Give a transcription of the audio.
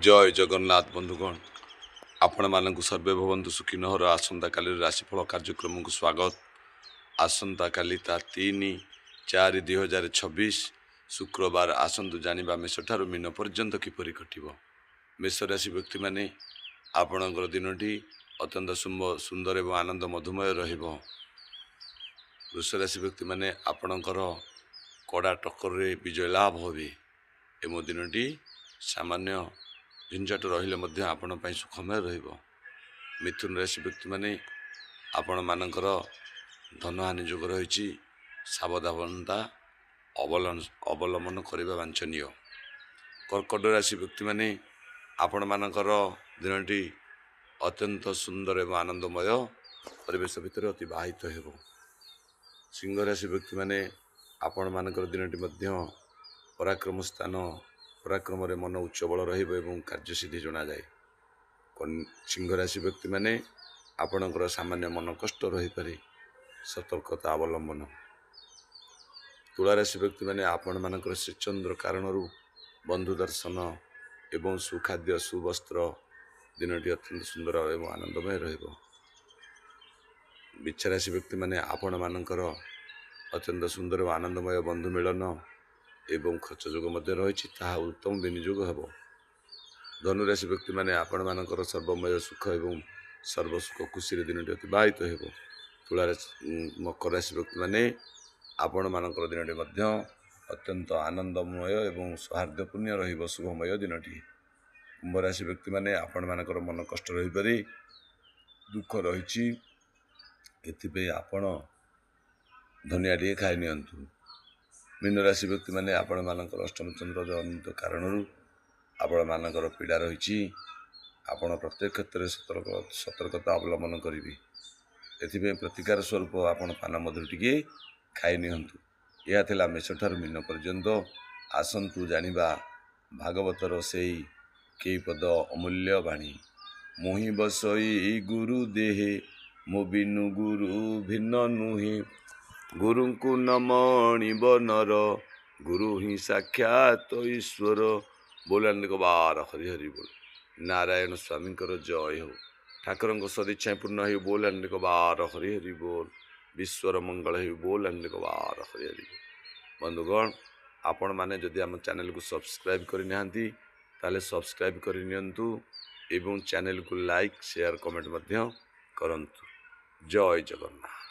जय जगन्नाथ बंधुगण आपण मानक सर्वे भवंतु सुखिन हर आसंता काली राशिफल कार्यक्रम को स्वागत। आसंता काली 3/4/2026 शुक्रवार आसंतु जानिबा मेष ठारू मीन पर्यंत किपरि कटिब। मेष राशि व्यक्ति माने आपणकर दिनटी अत्यंत सुंदर एवं आनंद मधुमय रहिब। वृष राशि व्यक्ति माने आपणकर कड़ा टक्कर विजय लाभ होबे एवं दिनटी सामान्य झंझट रहिले मध्य आपण पई सुखमय रहिब। मिथुन राशि व्यक्ति माने आपण मानकर धनहानि जोग रही सावधानता अवलंबन करने वांछनीय। कर्कट राशि व्यक्ति माने आपण मानकर दिनटी अत्यंत सुंदर एवं आनंदमय परिवेश भितर अतिबाहित हेब। सिंह राशि व्यक्ति माने आपण मानकर दिनटी मध्य पराक्रम स्थान पराक्रम मन उच्चबल एवं कार्यसिद्धि जना जाए। सिंह राशि व्यक्ति माने आपणकर सामान्य मन कष्ट रही पारे सतर्कता अवलंबन। तुला राशि व्यक्ति माने आपण मानकर श्रीचंद्र कारण बंधु दर्शन एवं सुखाद्य सुवस्त्र दिनटी अत्यंत सुंदर एवं आनंदमय रहिब। वृक्ष राशि व्यक्ति माने आपण मानकर अत्यंत सुंदर और आनंदमय बंधु मिलन एवं खर्च जोग मध्य रही उत्तम विनियोग हेब। धनुराशि व्यक्ति माने आपण मानकर सर्वमय सुख एवं सर्वसुख खुशी दिनटी अतिबाहित हेब। तुला मकर राशि व्यक्ति माने आपण मानकर दिनटी मध्य अत्यंत आनंदमय एवं सौहार्दपूर्ण रहिब शुभमय दिनटी। कुंभ राशि व्यक्ति माने आपण मानकर मन कष्ट रही पारे दुख रही एथिपे आपण धनिया टे खाई नियंतु। मीन राशि व्यक्ति माने आपण मानकर अष्टम चंद्र जनित कारण आपण मानकर पीड़ा रही आपण प्रत्येक क्षेत्र में सतर्कता अवलंबन करेंगे। एथिपे प्रतिकार स्वरूप आपण पान मधुर टिके खाई नियंतु। यह थिला मेष ठारू मीन पर्यंत आसंतु जानिबा भागवतर से कई पद अमूल्य बाणी। मोहि बसई गुरु देहे मो बिनु गुरु भिन्न नुहे गुरु को नमणिब नर गुरु ही साक्षात ईश्वर। बोलान को बार हरि हरि बोल। नारायण स्वामी जय हो। ठाकुर सदिच्छा पूर्ण हो बोलान को बार हरि हरि बोल। विश्वर मंगल हो बोलान को बार हरि हरि बोल। बंधुगण आपण माने जदि आम चैनल को सब्सक्राइब करना ताले सब्सक्राइब करनियंतु एवं चैनल को लाइक शेयर कमेंट मध्य करंतु। जय जगन्नाथ।